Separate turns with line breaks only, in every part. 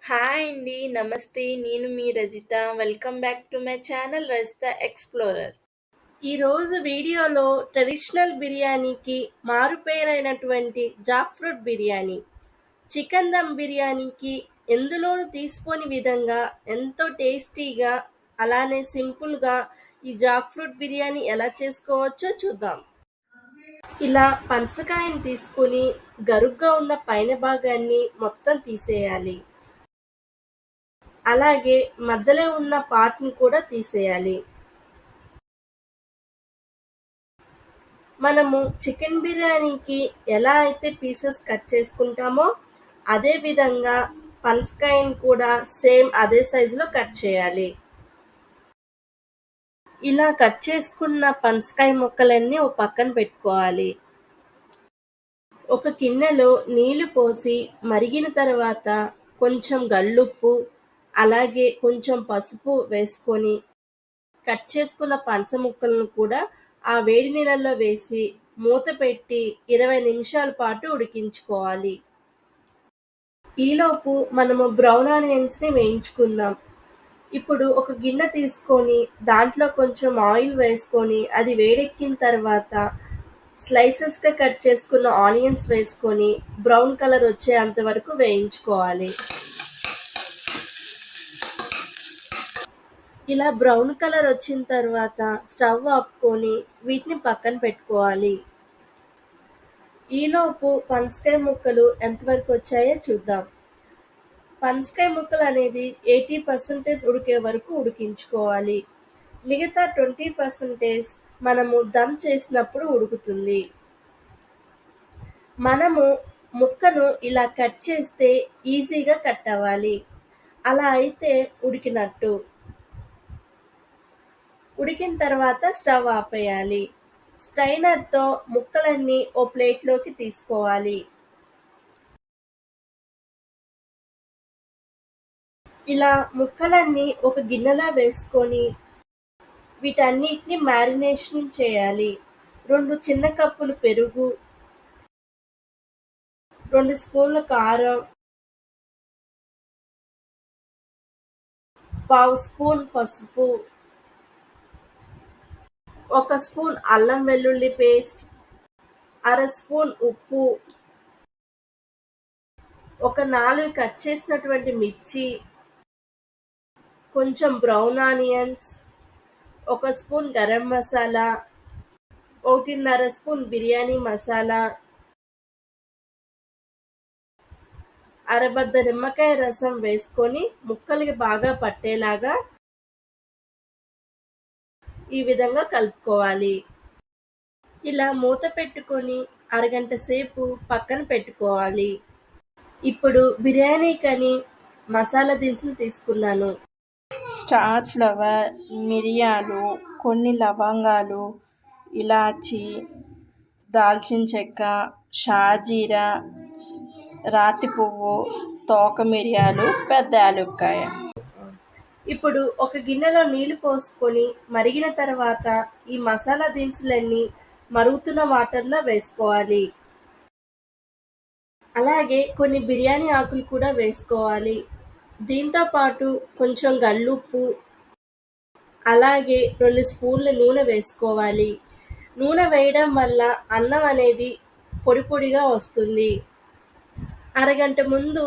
Hi అండి. నమస్తే. నేను మీ Rajitha. Welcome back to my channel 'Rajitha explorer'. ఈరోజు వీడియోలో ట్రెడిషనల్ బిర్యానీకి మారుపేరైనటువంటి jackfruit biryani, chicken dum బిర్యానీకి ఎందులోనూ తీసిపోని విధంగా ఎంతో టేస్టీగా, అలానే సింపుల్‌గా ఈ జాక్ ఫ్రూట్ బిర్యానీ ఎలా చేసుకోవచ్చో చూద్దాం. ఇలా పనసకాయని తీసుకొని గరుగ్గా ఉన్న పైన భాగాన్ని మొత్తం తీసేయాలి. అలాగే మధ్యలో ఉన్న పార్ట్‌ని కూడా తీసేయాలి. మనము చికెన్ బిర్యానీకి ఎలా అయితే పీసెస్ కట్ చేసుకుంటామో, అదే విధంగా పనసకాయని కూడా సేమ్ అదే సైజులో కట్ చేయాలి. ఇలా కట్ చేసుకున్న పనసకాయ ముక్కలన్నీ ఓ పక్కన పెట్టుకోవాలి. ఒక గిన్నెలో నీళ్లు పోసి మరిగిన తర్వాత కొంచెం గల్లుప్పు, అలాగే కొంచెం పసుపు వేసుకొని కట్ చేసుకున్న పనస ముక్కలను కూడా ఆ వేడి నీళ్ళల్లో వేసి మూత పెట్టి 20 నిమిషాల పాటు ఉడికించుకోవాలి. ఈలోపు మనము బ్రౌన్ ఆనియన్స్‌ని వేయించుకుందాం. ఇప్పుడు ఒక గిన్నె తీసుకొని దాంట్లో కొంచెం ఆయిల్ వేసుకొని అది వేడెక్కిన తర్వాత స్లైసెస్‌గా కట్ చేసుకున్న ఆనియన్స్ వేసుకొని బ్రౌన్ కలర్ వచ్చేంత వరకు వేయించుకోవాలి. ఇలా బ్రౌన్ కలర్ వచ్చిన తర్వాత స్టవ్ ఆపుకొని వీటిని పక్కన పెట్టుకోవాలి. ఈలోపు పనసకాయ ముక్కలు ఎంతవరకు వచ్చాయో చూద్దాం. పనసకాయ ముక్కలు అనేది 80% ఉడికే వరకు ఉడికించుకోవాలి. మిగతా 20% మనము దమ్ చేసినప్పుడు ఉడుకుతుంది. మనము ముక్కను ఇలా కట్ చేస్తే ఈజీగా కట్ అవ్వాలి. అలా అయితే ఉడికినట్టు. ఉడికిన తర్వాత స్టవ్ ఆపేయాలి. స్ట్రైనర్‌తో ముక్కలన్నీ ఓ ప్లేట్‌లోకి తీసుకోవాలి. ఇలా ముక్కలన్నీ ఒక గిన్నెలో వేసుకొని వీటన్నిటిని మ్యారినేషన్ చేయాలి. 2 చిన్న కప్పులు పెరుగు, 2 స్పూన్ల కారం, పావు స్పూన్ పసుపు, 1 స్పూన్ అల్లం వెల్లుల్లి పేస్ట్, అర స్పూన్ ఉప్పు, ఒక 4 కట్ చేసినటువంటి మిర్చి, కొంచెం brown onions, 1 spoon garam masala, 1.5 spoon biryani masala, అరబద్ద నిమ్మకాయ రసం వేసుకొని ముక్కలకి బాగా పట్టేలాగా ఈ విధంగా కలుపుకోవాలి. ఇలా మూత పెట్టుకొని అరగంట సేపు పక్కన పెట్టుకోవాలి. ఇప్పుడు బిర్యానీకని మసాలా దినుసులు తీసుకున్నాను. స్టార్ ఫ్లవర్, మిరియాలు, కొన్ని లవంగాలు, ఇలాచి, దాల్చిన చెక్క, షాజీరా, రాతి పువ్వు, తోక మిరియాలు, పెద్ద యాలుక్కాయ. ఇప్పుడు ఒక గిన్నెలో నీళ్లు పోసుకొని మరిగిన తర్వాత ఈ మసాలా దినుసులన్నీ మరుగుతున్న వాటర్లో వేసుకోవాలి. అలాగే కొన్ని బిర్యానీ ఆకులు కూడా వేసుకోవాలి. దీంతో పాటు కొంచెం గల్లుప్పు, అలాగే 2 స్పూన్ల నూనె వేసుకోవాలి. నూనె వేయడం వల్ల అన్నం అనేది పొడి పొడిగా వస్తుంది. అరగంట ముందు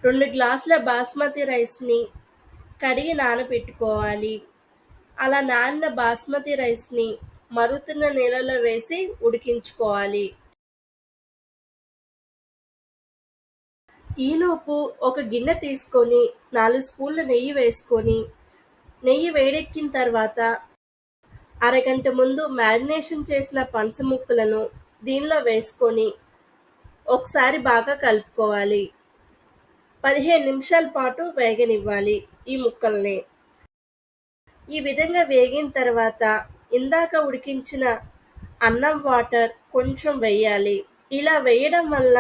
2 గ్లాసుల బాస్మతి రైస్‌ని కడిగి నానబెట్టుకోవాలి. అలా నానిన బాస్మతి రైస్‌ని మరుగుతున్న నీళ్ళలో వేసి ఉడికించుకోవాలి. ఈలోపు ఒక గిన్నె తీసుకొని 4 స్పూన్ల నెయ్యి వేసుకొని, నెయ్యి వేడెక్కిన తర్వాత అరగంట ముందు మ్యారినేషన్ చేసిన పనస ముక్కలను దీనిలో వేసుకొని ఒకసారి బాగా కలుపుకోవాలి. 15 నిమిషాల పాటు వేగనివ్వాలి ఈ ముక్కల్ని. ఈ విధంగా వేగిన తర్వాత ఇందాక ఉడికించిన అన్నం వాటర్ కొంచెం వెయ్యాలి. ఇలా వేయడం వల్ల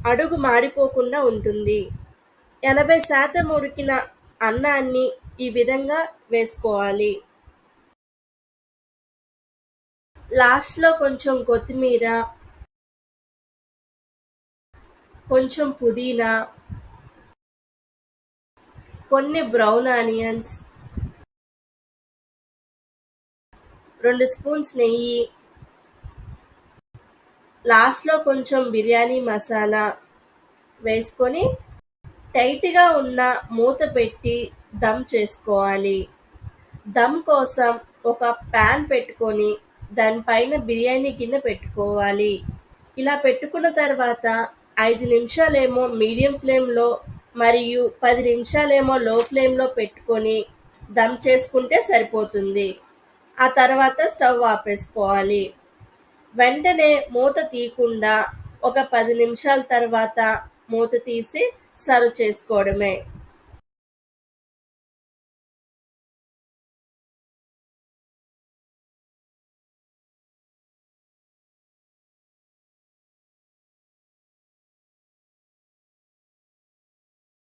అడుగు మాడిపోకుండా ఉంటుంది. 80% ఉడికిన అన్నాన్ని ఈ విధంగా వేసుకోవాలి. లాస్ట్‌లో కొంచెం కొత్తిమీర, కొంచెం పుదీనా, కొన్ని బ్రౌన్ ఆనియన్స్, 2 స్పూన్స్ నెయ్యి, లాస్ట్‌లో కొంచెం బిర్యానీ మసాలా వేసుకొని టైట్‌గా ఉన్న మూత పెట్టి దమ్ చేసుకోవాలి. దమ్ కోసం ఒక ప్యాన్ పెట్టుకొని దానిపైన బిర్యానీ గిన్నె పెట్టుకోవాలి. ఇలా పెట్టుకున్న తర్వాత 5 నిమిషాలేమో మీడియం ఫ్లేమ్‌లో మరియు 10 నిమిషాలేమో లో ఫ్లేమ్‌లో పెట్టుకొని దమ్ చేసుకుంటే సరిపోతుంది. ఆ తర్వాత స్టవ్ ఆపేసుకోవాలి. వెంటనే మూత తీయకుండా ఒక 10 నిమిషాల తర్వాత మూత తీసి సర్వ్ చేసుకోవడమే.